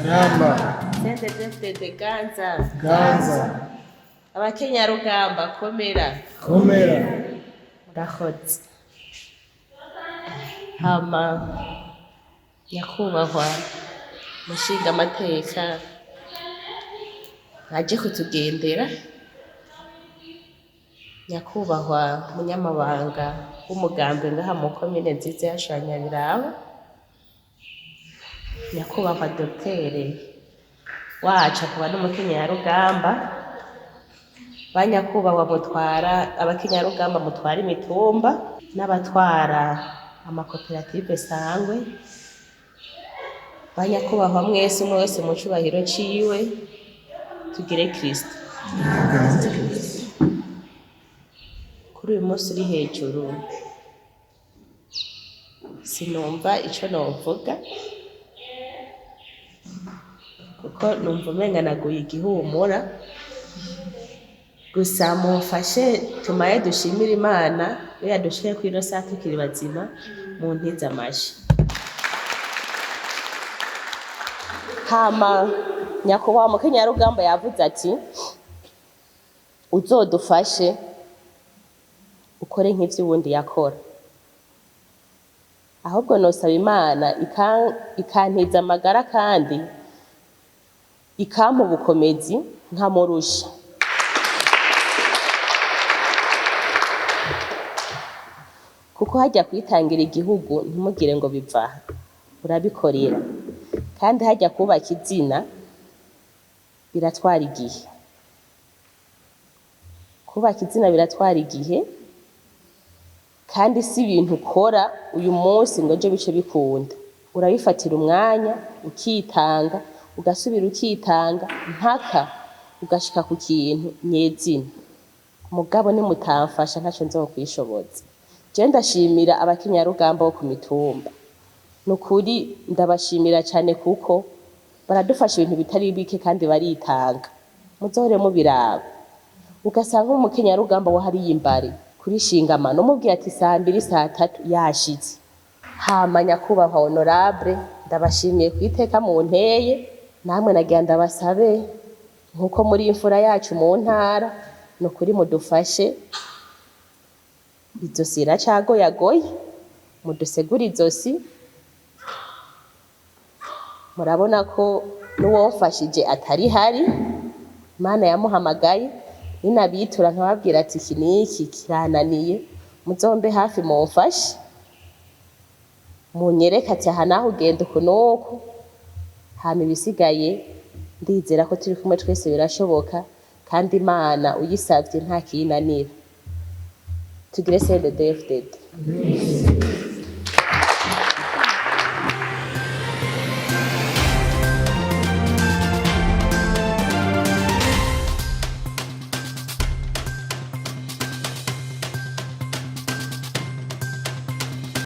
Gamba. Sendedefdede ganza. Ganza. Abakenyarugamba komera. Komera. Murakoze. Hama nyakubahwa mushinga amateka aje kutugendera, nyakubahwa munyamabanga w'umugambi ngaha mu komine nziza ya Nyabiraba, nyakubahwa dotere wacu akaba n'umukenyarugamba, ba nyakubahwa mutwara abakenyarugamba mutwara imitumba n'abatwara amakoperative sangwe, ba nyakubahwa mwese umwe wese mu cubahiro ciwe, tugire Kristo. Kuri uyu munsi uri hejuru sinumva ico novuga, kuko numva umenga naguye igihumura, gusa mumfashe tumaye dushimira Imana yo yadushiye kuri ino saha tukiri bazima, mu ntiza amashi. Hama nyakubahwa mukenyarugamba yavuze ati uzodufashe ukore nk'ivyo uwundi yakora, ahubwo nosaba Imana ikantiza amagara kandi ikampa ubukomezi nkamurusha. Kuko hajya kwitangira igihugu ntimugire ngo biva urabikorera, kandi hajya kubaka izina biratwara igihe, kubaka izina biratwara igihe, kandi si ibintu ukora uyu munsi ngo ejo bice bikunda, urabifatira umwanya ukitanga, ugasubira ukitanga mpaka ugashika ku kintu nyezina. Mugabo nimutamfasha ntaco nzokwishoboza. Je ndashimira abakenyarugamba bo ku mitumba, nukuri ndabashimira cyane kuko baradufasha ibintu bitari bike kandi baritanga. Muzohore mubiraba, ugasanga umukenyarugamba wo hariya imbare kuri shingamano umubwiye ati saa 2 saa 3 yashitse. Hama nyakubahwa honorable ndabashimiye kwiteka mu nteye, namwe nagira ndabasabe nkuko muri imfura yacu mu ntara, nukuri mudufashe izosi iracagoyagoye, mudusegura izosi. Murabona ko n'uwomfashije atari hari, Imana yamuhamagaye, ninabitura nkababwira ati iki niki kirananiye, muzombe hafi mumfashe, munyereka ati aha naho ugenda uku nuku, hama ibisigaye ndizera ko turi kumwe twese birashoboka, kandi Imana uyisavye nta kiyinanira. Tugire CDD-FDD.